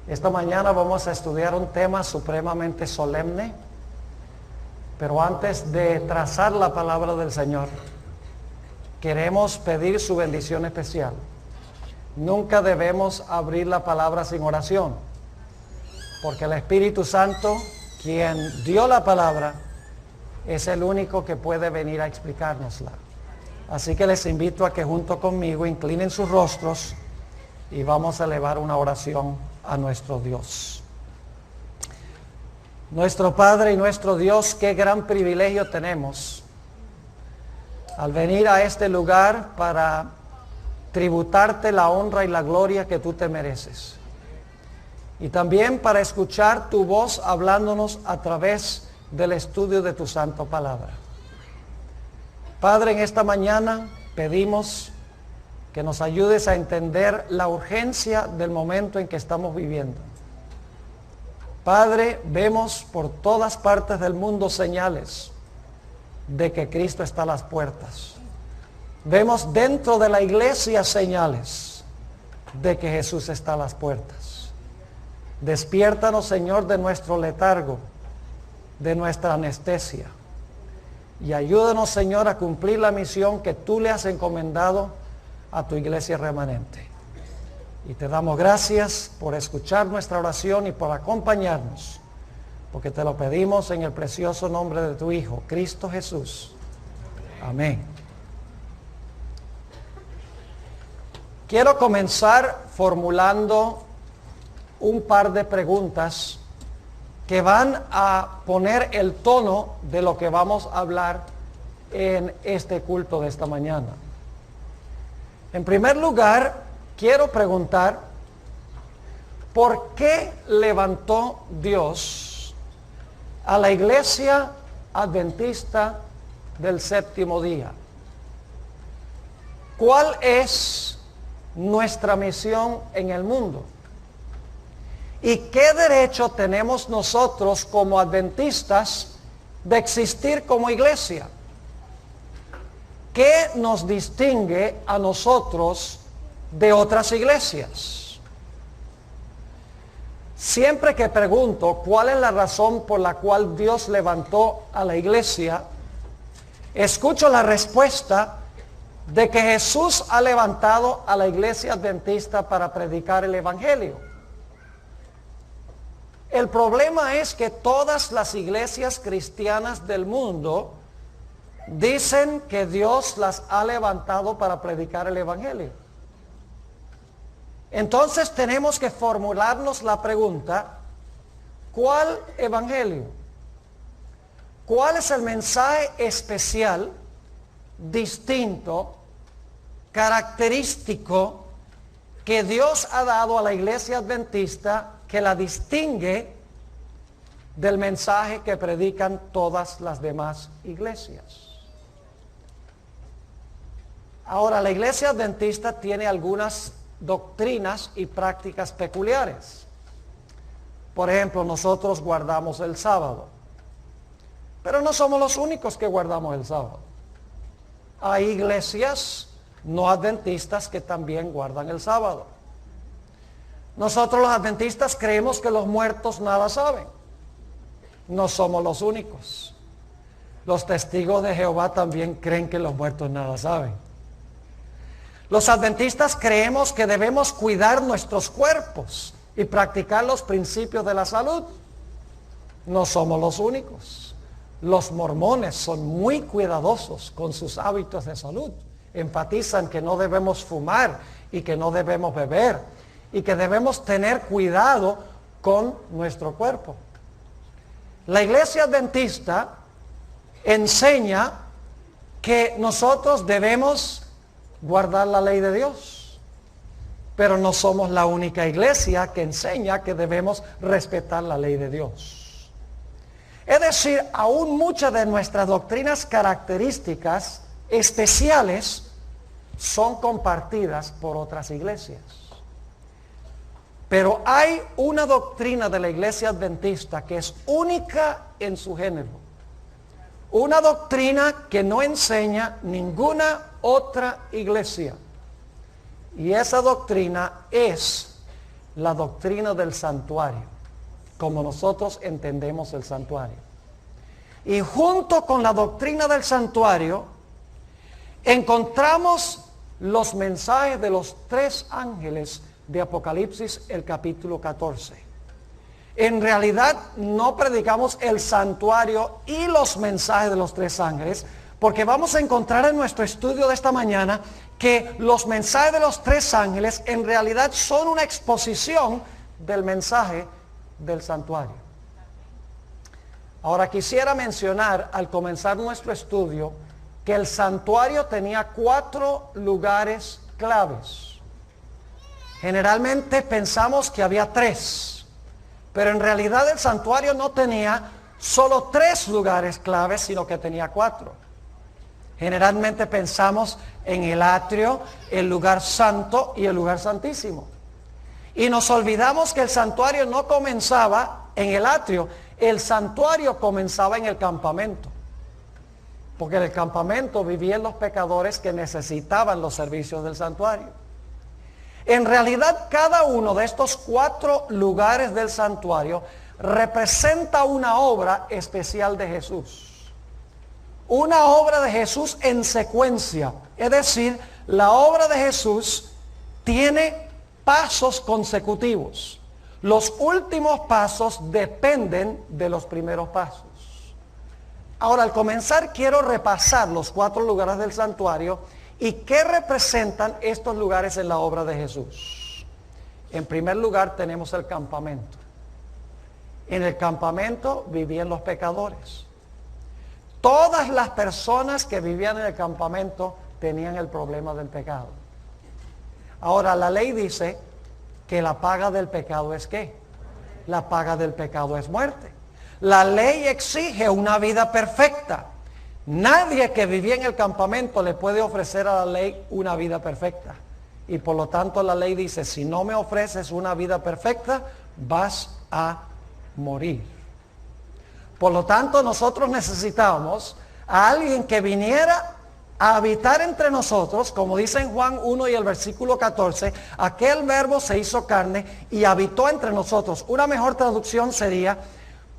Esta mañana vamos a estudiar un tema supremamente solemne, pero antes de trazar la palabra del Señor, queremos pedir su bendición especial. Nunca debemos abrir la palabra sin oración, porque el Espíritu Santo, quien dio la palabra, es el único que puede venir a explicárnosla. Así que les invito a que junto conmigo inclinen sus rostros y vamos a elevar una oración a nuestro Dios. Nuestro Padre y nuestro Dios, qué gran privilegio tenemos al venir a este lugar para tributarte la honra y la gloria que tú te mereces. Y también para escuchar tu voz hablándonos a través del estudio de tu santa palabra. Padre, en esta mañana pedimos que nos ayudes a entender la urgencia del momento en que estamos viviendo. Padre, vemos por todas partes del mundo señales de que Cristo está a las puertas. Vemos dentro de la iglesia señales de que Jesús está a las puertas. Despiértanos, Señor, de nuestro letargo, de nuestra anestesia. Y ayúdanos, Señor, a cumplir la misión que tú le has encomendado a tu iglesia remanente. Y te damos gracias por escuchar nuestra oración y por acompañarnos, porque te lo pedimos en el precioso nombre de tu Hijo, Cristo Jesús. Amén. Quiero comenzar formulando un par de preguntas que van a poner el tono de lo que vamos a hablar en este culto de esta mañana. En primer lugar, quiero preguntar, ¿por qué levantó Dios a la iglesia adventista del séptimo día? ¿Cuál es nuestra misión en el mundo? ¿Y qué derecho tenemos nosotros como adventistas de existir como iglesia? ¿Qué nos distingue a nosotros de otras iglesias? Siempre que pregunto cuál es la razón por la cual Dios levantó a la iglesia, escucho la respuesta de que Jesús ha levantado a la iglesia adventista para predicar el evangelio. El problema es que todas las iglesias cristianas del mundo dicen que Dios las ha levantado para predicar el evangelio. Entonces tenemos que formularnos la pregunta, ¿cuál evangelio? ¿Cuál es el mensaje especial, distinto, característico que Dios ha dado a la iglesia adventista que la distingue del mensaje que predican todas las demás iglesias? Ahora, la iglesia adventista tiene algunas doctrinas y prácticas peculiares. Por ejemplo, nosotros guardamos el sábado, pero no somos los únicos que guardamos el sábado. Hay iglesias no adventistas que también guardan el sábado. Nosotros los adventistas creemos que los muertos nada saben. No somos los únicos. Los testigos de Jehová también creen que los muertos nada saben. Los adventistas creemos que debemos cuidar nuestros cuerpos y practicar los principios de la salud. No somos los únicos. Los mormones son muy cuidadosos con sus hábitos de salud. Enfatizan que no debemos fumar y que no debemos beber y que debemos tener cuidado con nuestro cuerpo. La iglesia adventista enseña que nosotros debemos guardar la ley de Dios, pero no somos la única iglesia que enseña que debemos respetar la ley de Dios. Es decir, aún muchas de nuestras doctrinas características especiales son compartidas por otras iglesias. Pero hay una doctrina de la iglesia adventista que es única en su género. Una doctrina que no enseña ninguna otra iglesia. Y esa doctrina es la doctrina del santuario, como nosotros entendemos el santuario. Y junto con la doctrina del santuario, encontramos los mensajes de los 3 ángeles de Apocalipsis, el capítulo 14. En realidad no predicamos el santuario y los mensajes de los 3 ángeles, porque vamos a encontrar en nuestro estudio de esta mañana que los mensajes de los 3 ángeles en realidad son una exposición del mensaje del santuario. Ahora quisiera mencionar al comenzar nuestro estudio que el santuario tenía 4 lugares claves. Generalmente pensamos que había 3, pero en realidad el santuario no tenía solo 3 lugares claves, sino que tenía 4. Generalmente pensamos en el atrio, el lugar santo y el lugar santísimo. Y nos olvidamos que el santuario no comenzaba en el atrio, el santuario comenzaba en el campamento. Porque en el campamento vivían los pecadores que necesitaban los servicios del santuario. En realidad, cada uno de estos 4 lugares del santuario representa una obra especial de Jesús. Una obra de Jesús en secuencia. Es decir, la obra de Jesús tiene pasos consecutivos. Los últimos pasos dependen de los primeros pasos. Ahora, al comenzar quiero repasar los 4 lugares del santuario y qué representan estos lugares en la obra de Jesús. En primer lugar tenemos el campamento. En el campamento vivían los pecadores. Todas las personas que vivían en el campamento tenían el problema del pecado. Ahora, la ley dice que la paga del pecado es ¿qué? La paga del pecado es muerte. La ley exige una vida perfecta. Nadie que vivía en el campamento le puede ofrecer a la ley una vida perfecta. Y por lo tanto la ley dice, si no me ofreces una vida perfecta, vas a morir. Por lo tanto, nosotros necesitamos a alguien que viniera a habitar entre nosotros, como dice en Juan 1 y el versículo 14, aquel verbo se hizo carne y habitó entre nosotros. Una mejor traducción sería,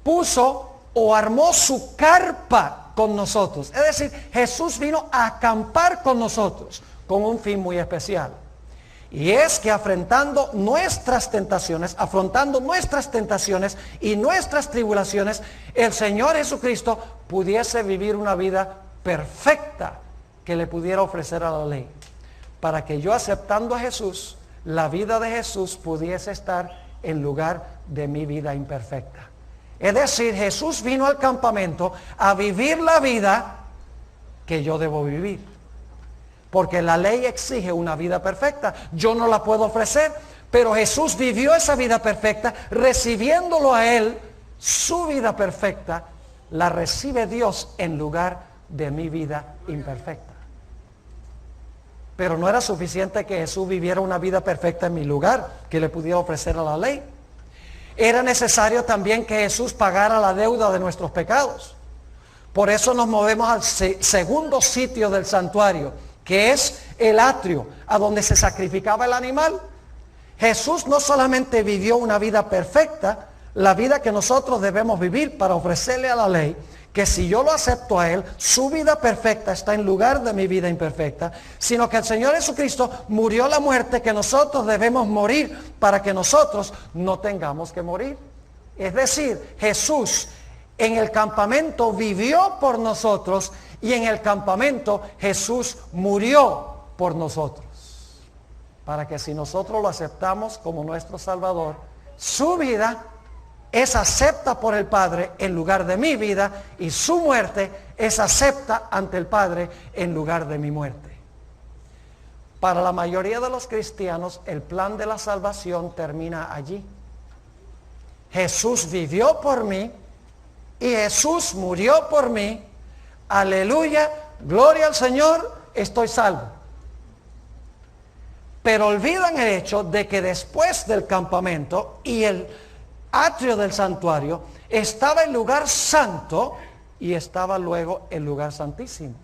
puso o armó su carpa con nosotros. Es decir, Jesús vino a acampar con nosotros con un fin muy especial. Y es que afrontando nuestras tentaciones y nuestras tribulaciones, el Señor Jesucristo pudiese vivir una vida perfecta que le pudiera ofrecer a la ley. Para que yo, aceptando a Jesús, la vida de Jesús pudiese estar en lugar de mi vida imperfecta. Es decir, Jesús vino al campamento a vivir la vida que yo debo vivir. Porque la ley exige una vida perfecta. Yo no la puedo ofrecer, pero Jesús vivió esa vida perfecta, recibiéndolo a Él, su vida perfecta, la recibe Dios en lugar de mi vida imperfecta. Pero no era suficiente que Jesús viviera una vida perfecta en mi lugar, que le pudiera ofrecer a la ley. Era necesario también que Jesús pagara la deuda de nuestros pecados. Por eso nos movemos al segundo sitio del santuario, que es el atrio, a donde se sacrificaba el animal. Jesús no solamente vivió una vida perfecta, la vida que nosotros debemos vivir para ofrecerle a la ley, que si yo lo acepto a Él, su vida perfecta está en lugar de mi vida imperfecta, sino que el Señor Jesucristo murió la muerte que nosotros debemos morir para que nosotros no tengamos que morir. Es decir, Jesús en el campamento vivió por nosotros y en el campamento Jesús murió por nosotros. Para que si nosotros lo aceptamos como nuestro Salvador, su vida es acepta por el Padre en lugar de mi vida y su muerte es acepta ante el Padre en lugar de mi muerte. Para la mayoría de los cristianos el plan de la salvación termina allí. Jesús vivió por mí y Jesús murió por mí. Aleluya, gloria al Señor, estoy salvo. Pero olvidan el hecho de que después del campamento y el atrio del santuario estaba el lugar santo y estaba luego el lugar santísimo.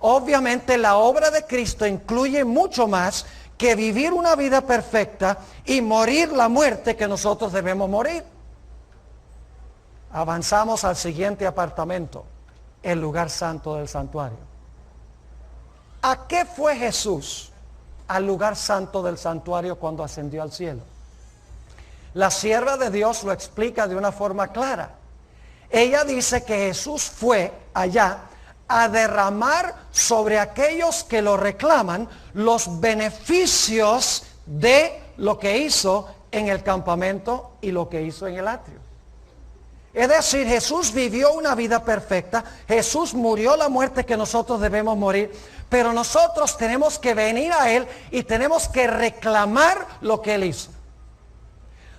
Obviamente la obra de Cristo incluye mucho más que vivir una vida perfecta y morir la muerte que nosotros debemos morir. Avanzamos al siguiente apartamento, el lugar santo del santuario. ¿A qué fue Jesús al lugar santo del santuario cuando ascendió al cielo? La sierva de Dios lo explica de una forma clara. Ella dice que Jesús fue allá a derramar sobre aquellos que lo reclaman los beneficios de lo que hizo en el campamento y lo que hizo en el atrio. Es decir, Jesús vivió una vida perfecta, Jesús murió la muerte que nosotros debemos morir, pero nosotros tenemos que venir a Él y tenemos que reclamar lo que Él hizo.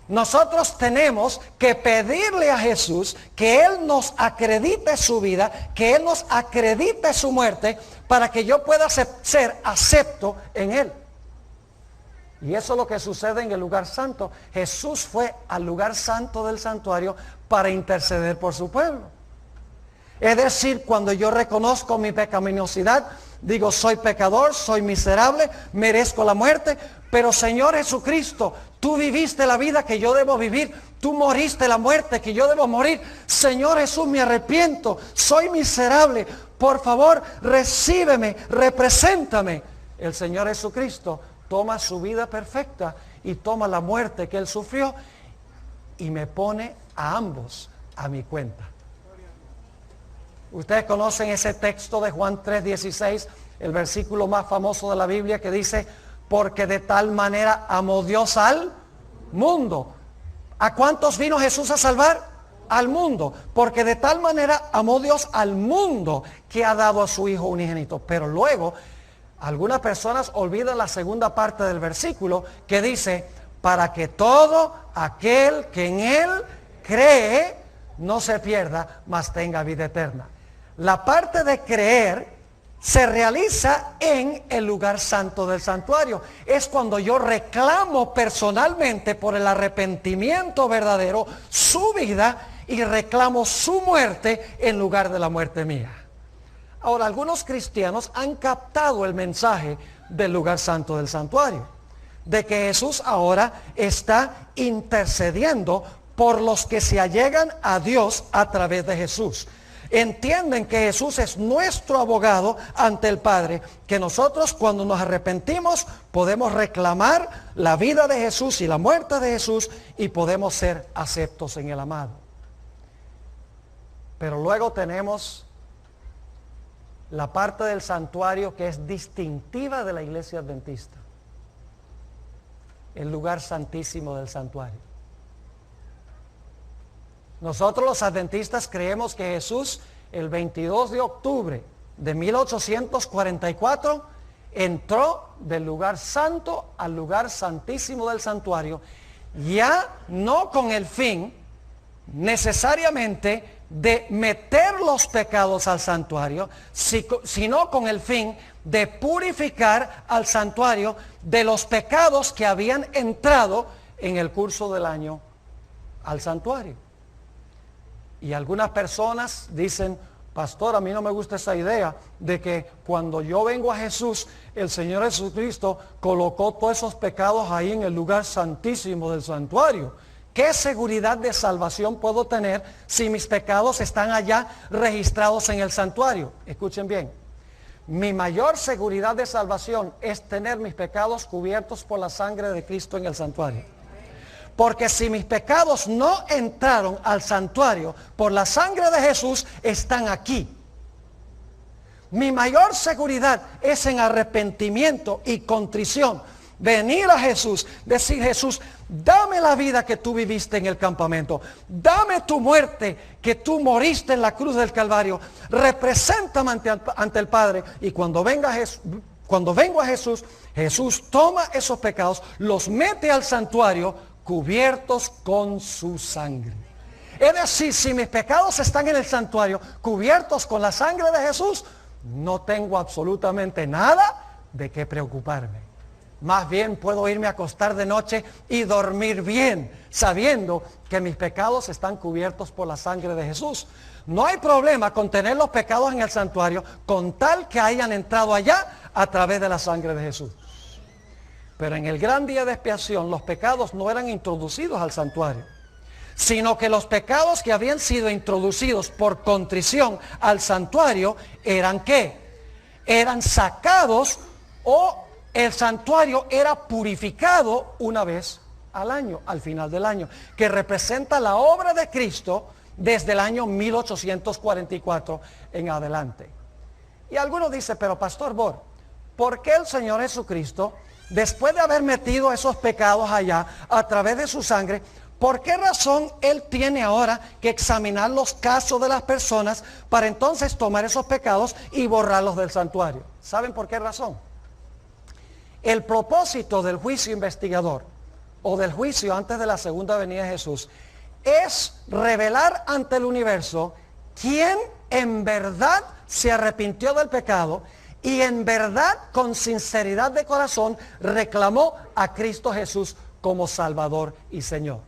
Nosotros tenemos que pedirle a Jesús que Él nos acredite su vida, que Él nos acredite su muerte, para que yo pueda ser acepto en Él. Y eso es lo que sucede en el lugar santo. Jesús fue al lugar santo del santuario para interceder por su pueblo. Es decir, cuando yo reconozco mi pecaminosidad, digo, soy pecador, soy miserable, merezco la muerte, pero Señor Jesucristo, tú viviste la vida que yo debo vivir, tú moriste la muerte que yo debo morir. Señor Jesús, me arrepiento, soy miserable, por favor, recíbeme, represéntame. El Señor Jesucristo toma su vida perfecta y toma la muerte que Él sufrió y me pone a ambos a mi cuenta. Ustedes conocen ese texto de Juan 3:16, el versículo más famoso de la Biblia, que dice, porque de tal manera amó Dios al mundo. ¿A cuántos vino Jesús a salvar? Al mundo. Porque de tal manera amó Dios al mundo que ha dado a su Hijo unigénito. Pero luego, algunas personas olvidan la segunda parte del versículo que dice, para que todo aquel que en Él cree no se pierda, mas tenga vida eterna. La parte de creer se realiza en el lugar santo del santuario. Es cuando yo reclamo personalmente por el arrepentimiento verdadero su vida y reclamo su muerte en lugar de la muerte mía. Ahora, algunos cristianos han captado el mensaje del lugar santo del santuario, de que Jesús ahora está intercediendo por los que se allegan a Dios a través de Jesús. Entienden que Jesús es nuestro abogado ante el Padre, que nosotros cuando nos arrepentimos podemos reclamar la vida de Jesús y la muerte de Jesús y podemos ser aceptos en el amado. Pero luego tenemos la parte del santuario que es distintiva de la iglesia adventista, el lugar santísimo del santuario. Nosotros los adventistas creemos que Jesús el 22 de octubre de 1844 entró del lugar santo al lugar santísimo del santuario, ya no con el fin necesariamente de meter los pecados al santuario, sino con el fin de purificar al santuario de los pecados que habían entrado en el curso del año al santuario. Y algunas personas dicen, pastor, a mí no me gusta esa idea de que cuando yo vengo a Jesús, el Señor Jesucristo colocó todos esos pecados ahí en el lugar santísimo del santuario. ¿Qué seguridad de salvación puedo tener si mis pecados están allá registrados en el santuario? Escuchen bien. Mi mayor seguridad de salvación es tener mis pecados cubiertos por la sangre de Cristo en el santuario. Porque si mis pecados no entraron al santuario por la sangre de Jesús, están aquí. Mi mayor seguridad es en arrepentimiento y contrición. Venir a Jesús, decir, Jesús, dame la vida que tú viviste en el campamento. Dame tu muerte que tú moriste en la cruz del Calvario. Represéntame ante el Padre. Y cuando vengo a Jesús, Jesús toma esos pecados, los mete al santuario, cubiertos con su sangre. Es decir, si mis pecados están en el santuario, cubiertos con la sangre de Jesús, no tengo absolutamente nada de qué preocuparme. Más bien puedo irme a acostar de noche y dormir bien, sabiendo que mis pecados están cubiertos por la sangre de Jesús. No hay problema con tener los pecados en el santuario, con tal que hayan entrado allá a través de la sangre de Jesús. Pero en el gran día de expiación los pecados no eran introducidos al santuario, sino que los pecados que habían sido introducidos por contrición al santuario eran ¿qué? Eran sacados, o el santuario era purificado una vez al año, al final del año, que representa la obra de Cristo desde el año 1844 en adelante. Y algunos dicen, pero Pastor Bor, ¿por qué el Señor Jesucristo, después de haber metido esos pecados allá a través de su sangre, por qué razón Él tiene ahora que examinar los casos de las personas para entonces tomar esos pecados y borrarlos del santuario? ¿Saben por qué razón? El propósito del juicio investigador o del juicio antes de la segunda venida de Jesús es revelar ante el universo quién en verdad se arrepintió del pecado y en verdad con sinceridad de corazón reclamó a Cristo Jesús como Salvador y Señor.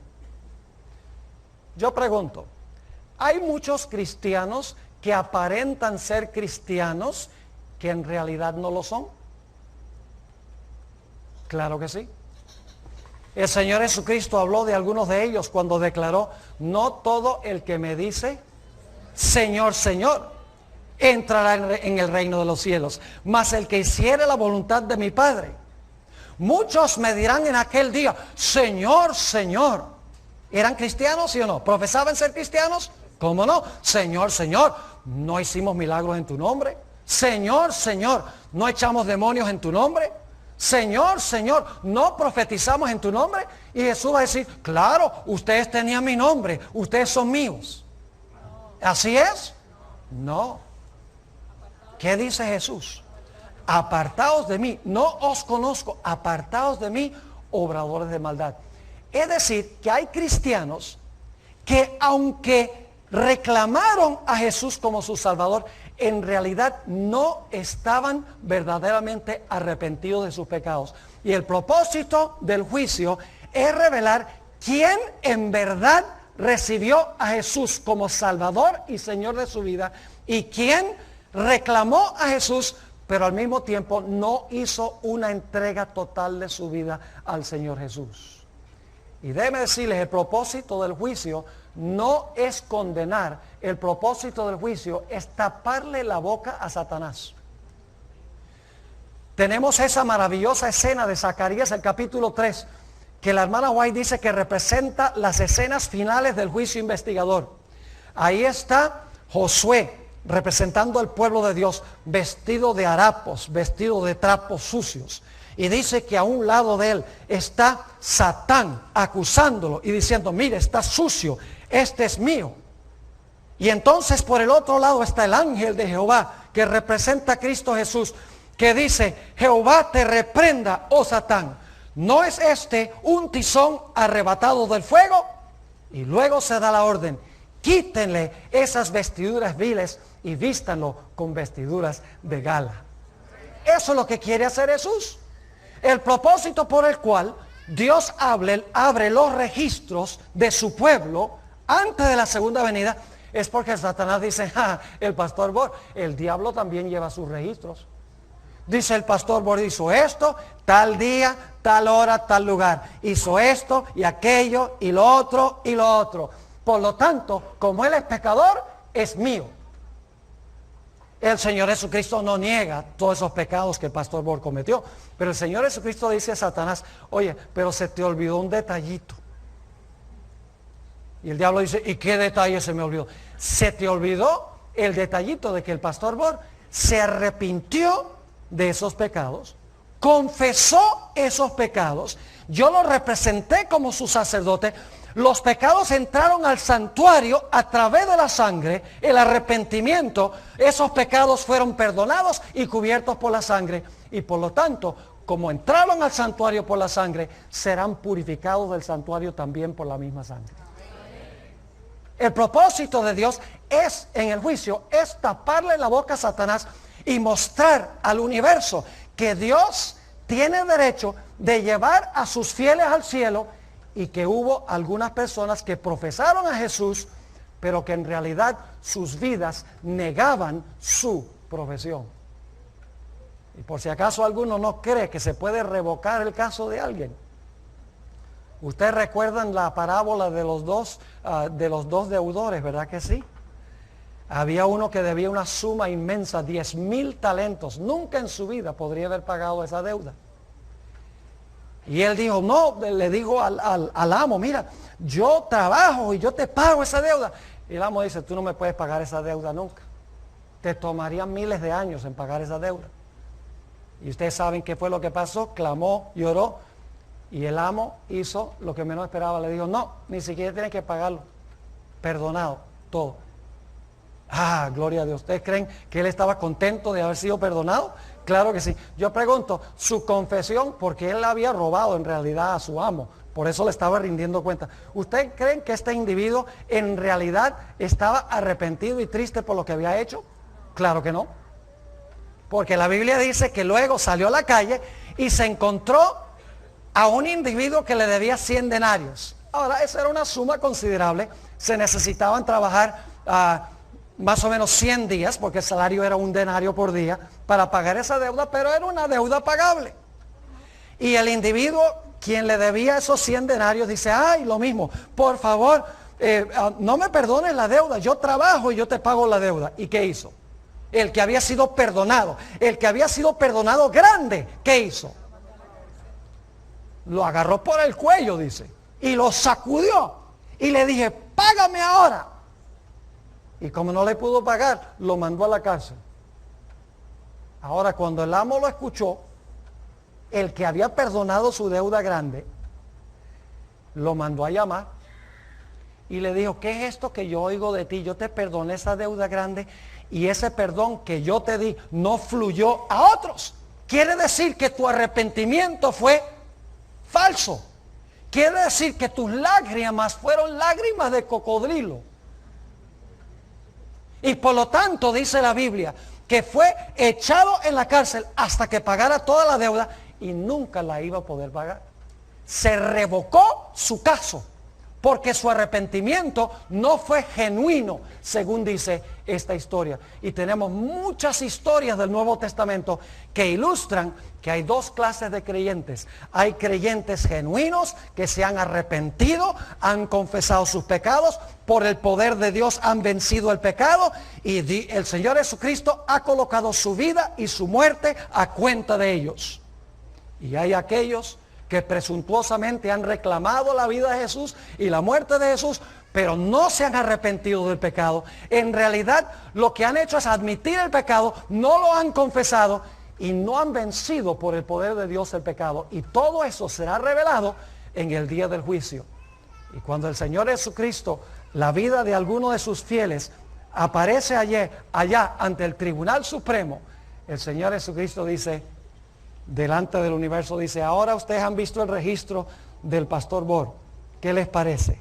Yo pregunto, ¿hay muchos cristianos que aparentan ser cristianos que en realidad no lo son? Claro que sí. El Señor Jesucristo habló de algunos de ellos cuando declaró, no todo el que me dice, Señor, Señor, entrará en el reino de los cielos, mas el que hiciere la voluntad de mi Padre. Muchos me dirán en aquel día, Señor, Señor. ¿Eran cristianos, sí o no? ¿Profesaban ser cristianos? ¿Cómo no? Señor, Señor, ¿no hicimos milagros en tu nombre? Señor, Señor, ¿no echamos demonios en tu nombre? Señor, Señor, ¿no profetizamos en tu nombre? Y Jesús va a decir, claro, ustedes tenían mi nombre, ustedes son míos. ¿Así es? No. ¿Qué dice Jesús? Apartaos de mí, no os conozco, apartaos de mí, obradores de maldad. Es decir, que hay cristianos que aunque reclamaron a Jesús como su Salvador, en realidad no estaban verdaderamente arrepentidos de sus pecados. Y el propósito del juicio es revelar quién en verdad recibió a Jesús como Salvador y Señor de su vida y quién reclamó a Jesús, pero al mismo tiempo no hizo una entrega total de su vida al Señor Jesús. Y déjeme decirles, el propósito del juicio no es condenar, el propósito del juicio es taparle la boca a Satanás. Tenemos esa maravillosa escena de Zacarías, el capítulo 3, que la hermana White dice que representa las escenas finales del juicio investigador. Ahí está Josué, representando al pueblo de Dios, vestido de harapos, vestido de trapos sucios. Y dice que a un lado de él está Satán acusándolo y diciendo, mire, está sucio, este es mío. Y entonces por el otro lado está el ángel de Jehová, que representa a Cristo Jesús, que dice, Jehová te reprenda, oh Satán, ¿no es este un tizón arrebatado del fuego? Y luego se da la orden, quítenle esas vestiduras viles y vístanlo con vestiduras de gala. Eso es lo que quiere hacer Jesús. El propósito por el cual Dios abre los registros de su pueblo antes de la segunda venida es porque Satanás dice, el pastor Bor, el diablo también lleva sus registros. Dice el pastor Bor, hizo esto, tal día, tal hora, tal lugar. Hizo esto y aquello y lo otro y lo otro. Por lo tanto, como él es pecador, es mío. El Señor Jesucristo no niega todos esos pecados que el pastor Bor cometió. Pero el Señor Jesucristo dice a Satanás, oye, pero se te olvidó un detallito. Y el diablo dice, ¿y qué detalle se me olvidó? Se te olvidó el detallito de que el pastor Bor se arrepintió de esos pecados, confesó esos pecados, yo lo representé como su sacerdote, los pecados entraron al santuario a través de la sangre, el arrepentimiento, esos pecados fueron perdonados y cubiertos por la sangre, y por lo tanto, como entraron al santuario por la sangre, serán purificados del santuario también por la misma sangre. El propósito de Dios es, en el juicio, es taparle la boca a Satanás y mostrar al universo que Dios tiene derecho de llevar a sus fieles al cielo y que hubo algunas personas que profesaron a Jesús, pero que en realidad sus vidas negaban su profesión. Y por si acaso alguno no cree que se puede revocar el caso de alguien. Ustedes recuerdan la parábola de los dos deudores, ¿verdad que sí? Había uno que debía una suma inmensa, 10,000 talentos. Nunca en su vida podría haber pagado esa deuda. Y él dijo, no, le dijo al amo, mira, yo trabajo y yo te pago esa deuda. Y el amo dice, tú no me puedes pagar esa deuda nunca. Te tomarían miles de años en pagar esa deuda. Y ustedes saben qué fue lo que pasó, clamó, lloró. Y el amo hizo lo que menos esperaba, le dijo, no, ni siquiera tienes que pagarlo. Perdonado, todo. Ah, gloria a Dios. ¿Ustedes creen que él estaba contento de haber sido perdonado? Claro que sí. Yo pregunto, su confesión, porque él había robado en realidad a su amo, por eso le estaba rindiendo cuenta. ¿Ustedes creen que este individuo en realidad estaba arrepentido y triste por lo que había hecho? Claro que no. Porque la Biblia dice que luego salió a la calle y se encontró a un individuo que le debía 100 denarios. Ahora, esa era una suma considerable. Se necesitaban trabajar más o menos 100 días, porque el salario era un denario por día, para pagar esa deuda, pero era una deuda pagable. Y el individuo, quien le debía esos 100 denarios, dice, ay, lo mismo, por favor, no me perdones la deuda, yo trabajo y yo te pago la deuda. ¿Y qué hizo? El que había sido perdonado, el que había sido perdonado grande, ¿qué hizo? Lo agarró por el cuello, dice, y lo sacudió. Y le dije, págame ahora. Y como no le pudo pagar, lo mandó a la cárcel. Ahora, cuando el amo lo escuchó, el que había perdonado su deuda grande, lo mandó a llamar y le dijo, ¿qué es esto que yo oigo de ti? Yo te perdoné esa deuda grande y ese perdón que yo te di no fluyó a otros. Quiere decir que tu arrepentimiento fue falso. Quiere decir que tus lágrimas fueron lágrimas de cocodrilo. Y por lo tanto, dice la Biblia, que fue echado en la cárcel hasta que pagara toda la deuda y nunca la iba a poder pagar. Se revocó su caso porque su arrepentimiento no fue genuino, según dice esta historia. Y tenemos muchas historias del Nuevo Testamento que ilustran que hay dos clases de creyentes. Hay creyentes genuinos que se han arrepentido, han confesado sus pecados, por el poder de Dios han vencido el pecado y el Señor Jesucristo ha colocado su vida y su muerte a cuenta de ellos. Y hay aquellos que presuntuosamente han reclamado la vida de Jesús y la muerte de Jesús, pero no se han arrepentido del pecado. En realidad lo que han hecho es admitir el pecado, no lo han confesado y no han vencido por el poder de Dios el pecado. Y todo eso será revelado en el día del juicio. Y cuando el Señor Jesucristo, la vida de alguno de sus fieles, aparece allá ante el Tribunal Supremo, el Señor Jesucristo dice, delante del universo, dice, ahora ustedes han visto el registro del pastor Bor. ¿Qué les parece?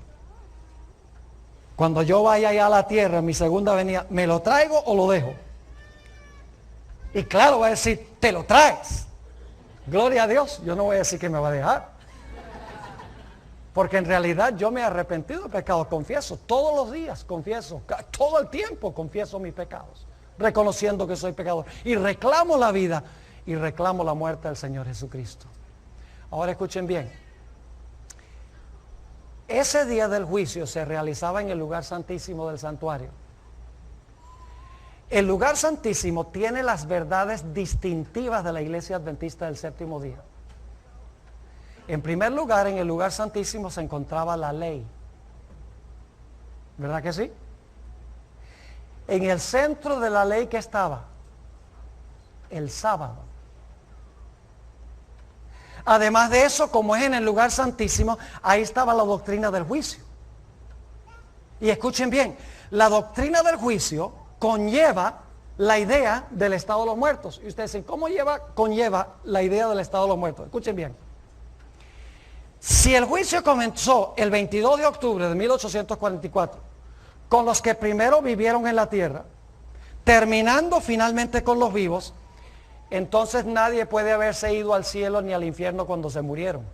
Cuando yo vaya allá a la tierra en mi segunda venida, ¿me lo traigo o lo dejo? Y claro, va a decir, te lo traes. Gloria a Dios, yo no voy a decir que me va a dejar. Porque en realidad yo me he arrepentido de pecado, confieso, todos los días confieso, todo el tiempo confieso mis pecados, reconociendo que soy pecador. Y reclamo la vida y reclamo la muerte del Señor Jesucristo. Ahora escuchen bien. Ese día del juicio se realizaba en el lugar santísimo del santuario. El lugar santísimo tiene las verdades distintivas de la Iglesia Adventista del Séptimo Día. En primer lugar, en el lugar santísimo se encontraba la ley. ¿Verdad que sí? En el centro de la ley, ¿qué estaba? El sábado. Además de eso, como es en el lugar santísimo, ahí estaba la doctrina del juicio. Y escuchen bien, la doctrina del juicio conlleva la idea del estado de los muertos. Y ustedes dicen, ¿cómo conlleva la idea del estado de los muertos? Escuchen bien. Si el juicio comenzó el 22 de octubre de 1844, con los que primero vivieron en la tierra, terminando finalmente con los vivos, entonces nadie puede haberse ido al cielo ni al infierno cuando se murieron.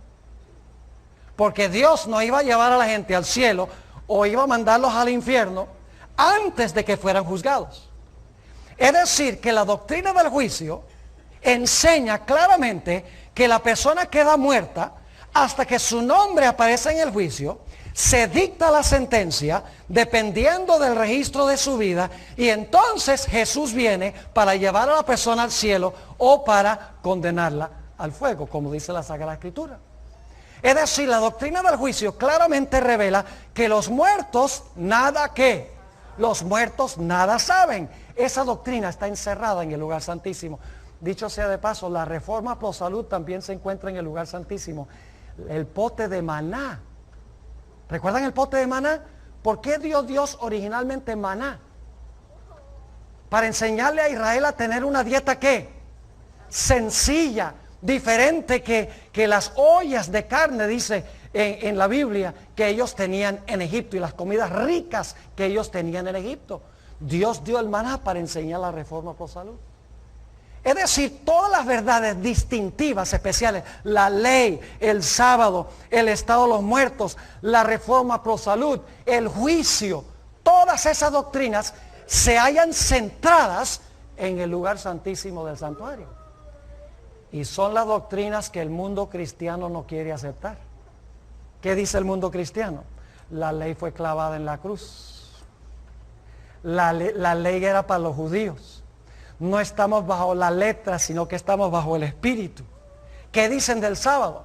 Porque Dios no iba a llevar a la gente al cielo o iba a mandarlos al infierno antes de que fueran juzgados. Es decir, que la doctrina del juicio enseña claramente que la persona queda muerta hasta que su nombre aparece en el juicio, se dicta la sentencia dependiendo del registro de su vida, y entonces Jesús viene para llevar a la persona al cielo o para condenarla al fuego, como dice la Sagrada Escritura. Es decir, la doctrina del juicio claramente revela que los muertos nada ¿qué? Los muertos nada saben. Esa doctrina está encerrada en el lugar santísimo. Dicho sea de paso, la Reforma Pro Salud también se encuentra en el lugar santísimo. El pote de maná. ¿Recuerdan el pote de maná? ¿Por qué dio Dios originalmente maná? Para enseñarle a Israel a tener una dieta ¿qué? Sencilla, diferente que las ollas de carne, dice en la Biblia, que ellos tenían en Egipto, y las comidas ricas que ellos tenían en Egipto. Dios dio el maná para enseñar la Reforma Pro Salud. Es decir, todas las verdades distintivas, especiales, la ley, el sábado, el estado de los muertos, la Reforma Pro Salud, el juicio, todas esas doctrinas se hallan centradas en el lugar santísimo del santuario. Y son las doctrinas que el mundo cristiano no quiere aceptar. ¿Qué dice el mundo cristiano? La ley fue clavada en la cruz. La ley era para los judíos. No estamos bajo la letra, sino que estamos bajo el espíritu. ¿Qué dicen del sábado?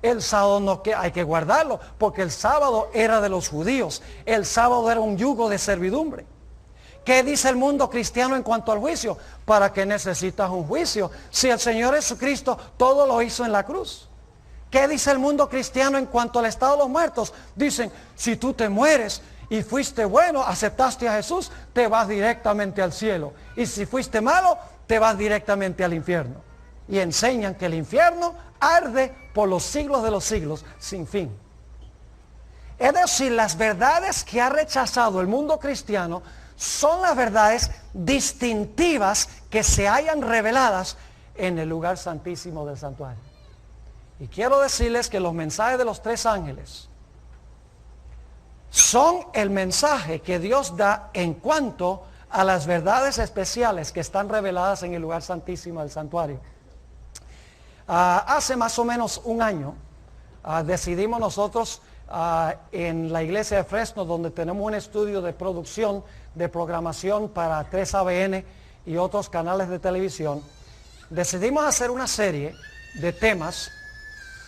El sábado no hay que guardarlo, porque el sábado era de los judíos. El sábado era un yugo de servidumbre. ¿Qué dice el mundo cristiano en cuanto al juicio? ¿Para qué necesitas un juicio? Si el Señor Jesucristo todo lo hizo en la cruz. ¿Qué dice el mundo cristiano en cuanto al estado de los muertos? Dicen, si tú te mueres y fuiste bueno, aceptaste a Jesús, te vas directamente al cielo. Y si fuiste malo, te vas directamente al infierno. Y enseñan que el infierno arde por los siglos de los siglos, sin fin. Es decir, las verdades que ha rechazado el mundo cristiano son las verdades distintivas que se hayan reveladas en el lugar santísimo del santuario. Y quiero decirles que los mensajes de los tres ángeles son el mensaje que Dios da en cuanto a las verdades especiales que están reveladas en el lugar santísimo del santuario. Hace más o menos un año decidimos nosotros en la iglesia de Fresno, donde tenemos un estudio de producción, de programación para 3ABN y otros canales de televisión, decidimos hacer una serie de temas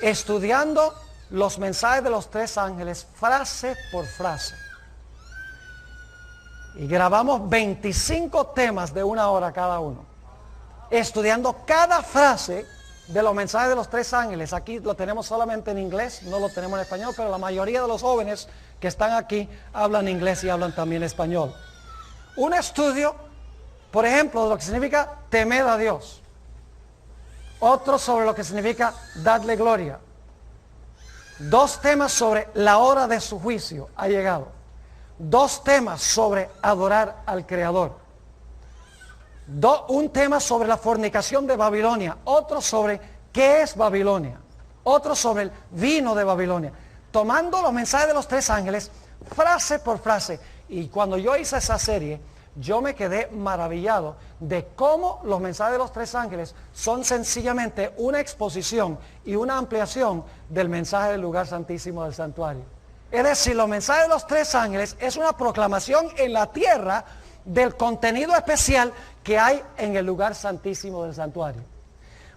estudiando los mensajes de los tres ángeles frase por frase. Y grabamos 25 temas de 1 hora cada uno, estudiando cada frase de los mensajes de los tres ángeles. Aquí lo tenemos solamente en inglés, no lo tenemos en español, pero la mayoría de los jóvenes que están aquí hablan inglés y hablan también español. Un estudio, por ejemplo, de lo que significa temer a Dios. Otro sobre lo que significa darle gloria. 2 temas sobre la hora de su juicio ha llegado. 2 temas sobre adorar al Creador. Un tema sobre la fornicación de Babilonia. Otro sobre qué es Babilonia. Otro sobre el vino de Babilonia. Tomando los mensajes de los tres ángeles, frase por frase. Y cuando yo hice esa serie, yo me quedé maravillado de cómo los mensajes de los tres ángeles son sencillamente una exposición y una ampliación del mensaje del lugar santísimo del santuario. Es decir, los mensajes de los tres ángeles es una proclamación en la tierra del contenido especial que hay en el lugar santísimo del santuario.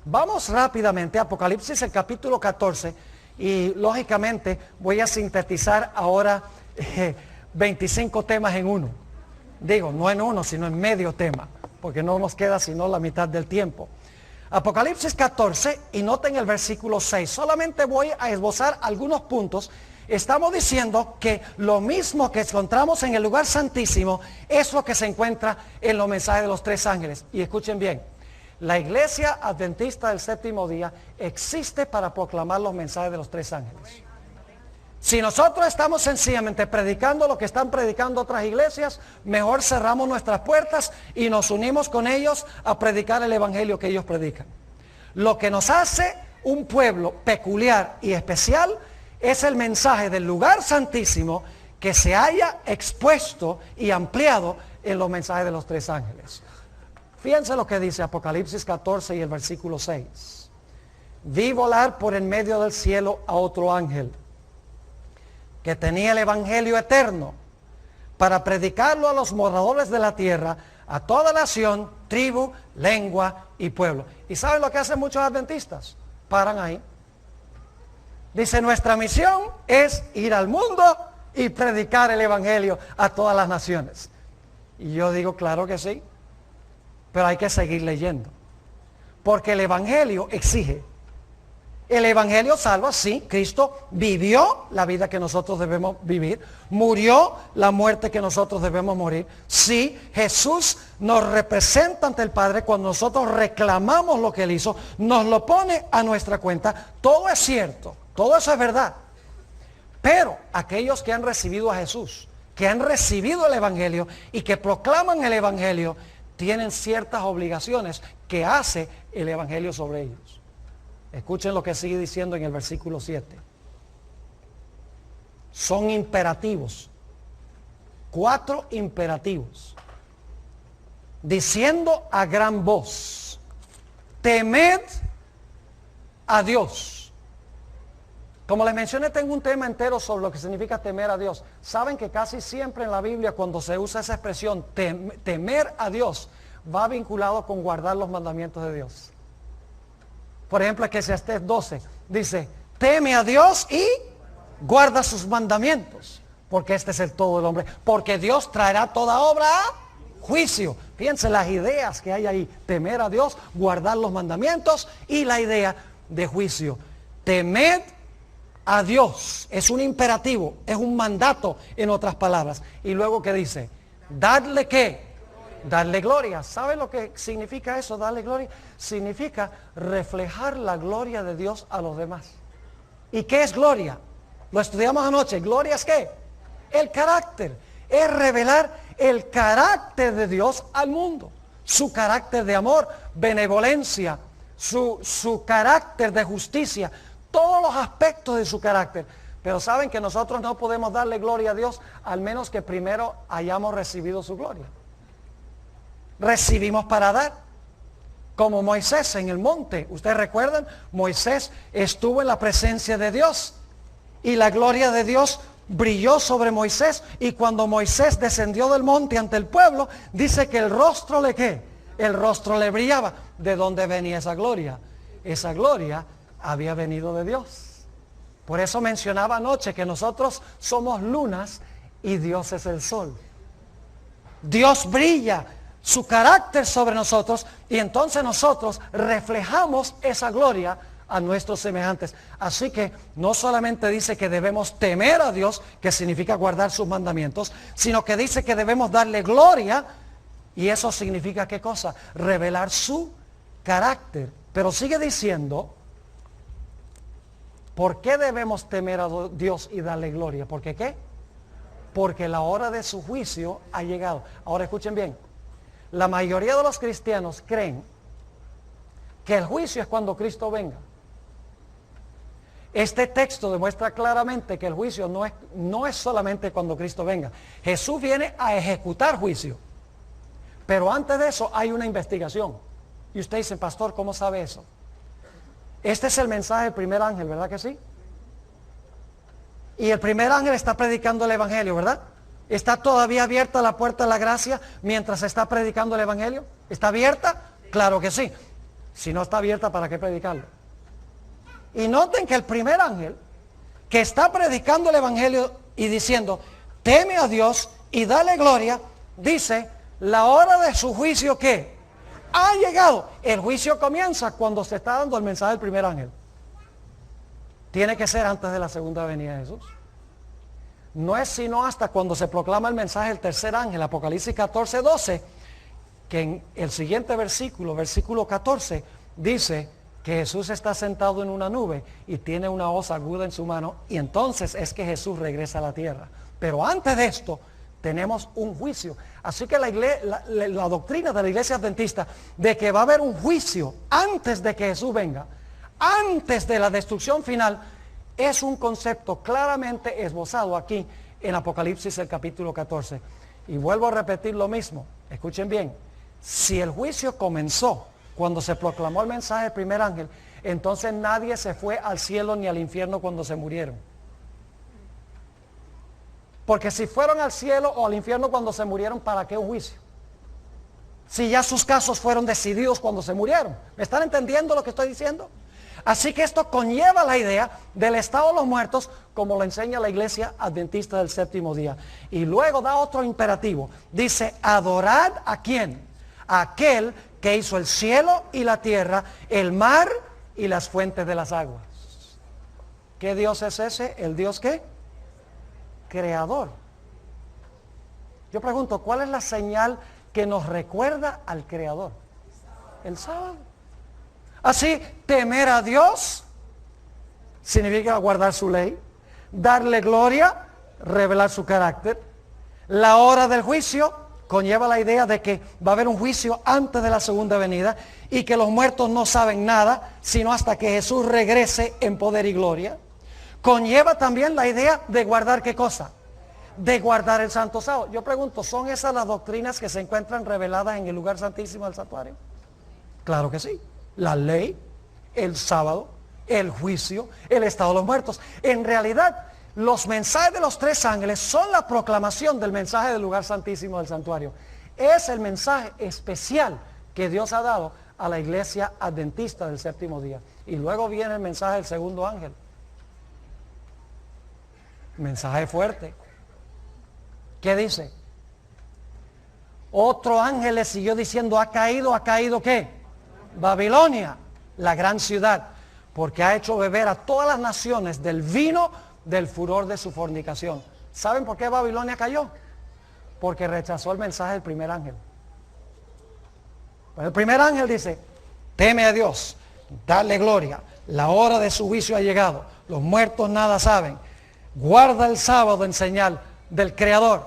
Vamos rápidamente a Apocalipsis, el capítulo 14, y lógicamente voy a sintetizar ahora 25 temas en uno. Digo, no en uno, sino en medio tema, porque no nos queda sino la mitad del tiempo. Apocalipsis 14, y noten el versículo 6. Solamente voy a esbozar algunos puntos. Estamos diciendo que lo mismo que encontramos en el lugar santísimo es lo que se encuentra en los mensajes de los tres ángeles. Y escuchen bien, la iglesia adventista del séptimo día existe para proclamar los mensajes de los tres ángeles. Si nosotros estamos sencillamente predicando lo que están predicando otras iglesias, mejor cerramos nuestras puertas y nos unimos con ellos a predicar el evangelio que ellos predican. Lo que nos hace un pueblo peculiar y especial es el mensaje del lugar santísimo que se haya expuesto y ampliado en los mensajes de los tres ángeles. Fíjense lo que dice Apocalipsis 14 y el versículo 6. Vi volar por en medio del cielo a otro ángel que tenía el evangelio eterno para predicarlo a los moradores de la tierra, a toda nación, tribu, lengua y pueblo. ¿Y saben lo que hacen muchos adventistas? Paran ahí. Dice, nuestra misión es ir al mundo y predicar el evangelio a todas las naciones. Y yo digo, claro que sí, pero hay que seguir leyendo. Porque el evangelio exige. El evangelio salva, sí, Cristo vivió la vida que nosotros debemos vivir, murió la muerte que nosotros debemos morir. Sí, Jesús nos representa ante el Padre cuando nosotros reclamamos lo que Él hizo, nos lo pone a nuestra cuenta. Todo es cierto, todo eso es verdad. Pero aquellos que han recibido a Jesús, que han recibido el evangelio y que proclaman el evangelio, tienen ciertas obligaciones que hace el evangelio sobre ellos. Escuchen lo que sigue diciendo en el versículo 7. Son imperativos. 4 imperativos. Diciendo a gran voz, temed a Dios. Como les mencioné, tengo un tema entero sobre lo que significa temer a Dios. Saben que casi siempre en la Biblia, cuando se usa esa expresión, temer a Dios, va vinculado con guardar los mandamientos de Dios. Por ejemplo, Eclesiastés 12 dice, teme a Dios y guarda sus mandamientos, porque este es el todo del hombre, porque Dios traerá toda obra a juicio. Fíjense las ideas que hay ahí, temer a Dios, guardar los mandamientos y la idea de juicio. Temed a Dios, es un imperativo, es un mandato en otras palabras. Y luego que dice, dadle ¿qué? Darle gloria. ¿Sabe lo que significa eso? Darle gloria. Significa reflejar la gloria de Dios a los demás. ¿Y qué es gloria? Lo estudiamos anoche. ¿Gloria es qué? El carácter. Es revelar el carácter de Dios al mundo. Su carácter de amor, benevolencia, su carácter de justicia. Todos los aspectos de su carácter. Pero saben que nosotros no podemos darle gloria a Dios al menos que primero hayamos recibido su gloria. Recibimos para dar, como Moisés en el monte. Ustedes recuerdan, Moisés estuvo en la presencia de Dios y la gloria de Dios brilló sobre Moisés, y cuando Moisés descendió del monte ante el pueblo, dice que el rostro le ¿qué? El rostro le brillaba. ¿De dónde venía esa gloria? Esa gloria había venido de Dios. Por eso mencionaba anoche que nosotros somos lunas y Dios es el sol. Dios brilla su carácter sobre nosotros, y entonces nosotros reflejamos esa gloria a nuestros semejantes. Así que no solamente dice que debemos temer a Dios, que significa guardar sus mandamientos, sino que dice que debemos darle gloria, y eso significa ¿qué cosa? Revelar su carácter. Pero sigue diciendo, ¿por qué debemos temer a Dios y darle gloria? ¿Por qué qué? Porque la hora de su juicio ha llegado. Ahora escuchen bien. La mayoría de los cristianos creen que el juicio es cuando Cristo venga. Este texto demuestra claramente que el juicio no es solamente cuando Cristo venga. Jesús viene a ejecutar juicio. Pero antes de eso hay una investigación. Y usted dice, pastor, ¿cómo sabe eso? Este es el mensaje del primer ángel, ¿verdad que sí? Y el primer ángel está predicando el evangelio, ¿verdad? ¿Está todavía abierta la puerta de la gracia mientras está predicando el evangelio? ¿Está abierta? Claro que sí. Si no está abierta, ¿para qué predicarlo? Y noten que el primer ángel que está predicando el evangelio y diciendo, teme a Dios y dale gloria, dice, la hora de su juicio ¿qué? Ha llegado. El juicio comienza cuando se está dando el mensaje del primer ángel. Tiene que ser antes de la segunda venida de Jesús. No es sino hasta cuando se proclama el mensaje del tercer ángel, Apocalipsis 14, 12, que en el siguiente versículo, versículo 14, dice que Jesús está sentado en una nube y tiene una hoz aguda en su mano, y entonces es que Jesús regresa a la tierra. Pero antes de esto tenemos un juicio. Así que la doctrina de la iglesia adventista de que va a haber un juicio antes de que Jesús venga, antes de la destrucción final, es un concepto claramente esbozado aquí en Apocalipsis el capítulo 14. Y vuelvo a repetir lo mismo. Escuchen bien. Si el juicio comenzó cuando se proclamó el mensaje del primer ángel, entonces nadie se fue al cielo ni al infierno cuando se murieron. Porque si fueron al cielo o al infierno cuando se murieron, ¿para qué un juicio? Si ya sus casos fueron decididos cuando se murieron. ¿Me están entendiendo lo que estoy diciendo? Así que esto conlleva la idea del estado de los muertos, como lo enseña la iglesia adventista del séptimo día. Y luego da otro imperativo. Dice, adorad ¿a quién? A aquel que hizo el cielo y la tierra, el mar y las fuentes de las aguas. ¿Qué Dios es ese? ¿El Dios qué? Creador. Yo pregunto, ¿cuál es la señal que nos recuerda al Creador? El sábado. Así, temer a Dios significa guardar su ley, darle gloria, revelar su carácter. La hora del juicio conlleva la idea de que va a haber un juicio antes de la segunda venida y que los muertos no saben nada, sino hasta que Jesús regrese en poder y gloria. Conlleva también la idea de guardar ¿qué cosa? De guardar el santo sábado. Yo pregunto, ¿son esas las doctrinas que se encuentran reveladas en el lugar santísimo del santuario? Claro que sí. La ley, el sábado, el juicio, el estado de los muertos. En realidad, los mensajes de los tres ángeles son la proclamación del mensaje del lugar santísimo del santuario. Es el mensaje especial que Dios ha dado a la iglesia adventista del séptimo día. Y luego viene el mensaje del segundo ángel. Mensaje fuerte. ¿Qué dice? Otro ángel le siguió diciendo, ¿ha caído qué? Babilonia, la gran ciudad, porque ha hecho beber a todas las naciones del vino del furor de su fornicación. ¿Saben por qué Babilonia cayó? Porque rechazó el mensaje del primer ángel. Pues el primer ángel dice, teme a Dios, dale gloria, la hora de su juicio ha llegado, los muertos nada saben, guarda el sábado en señal del Creador.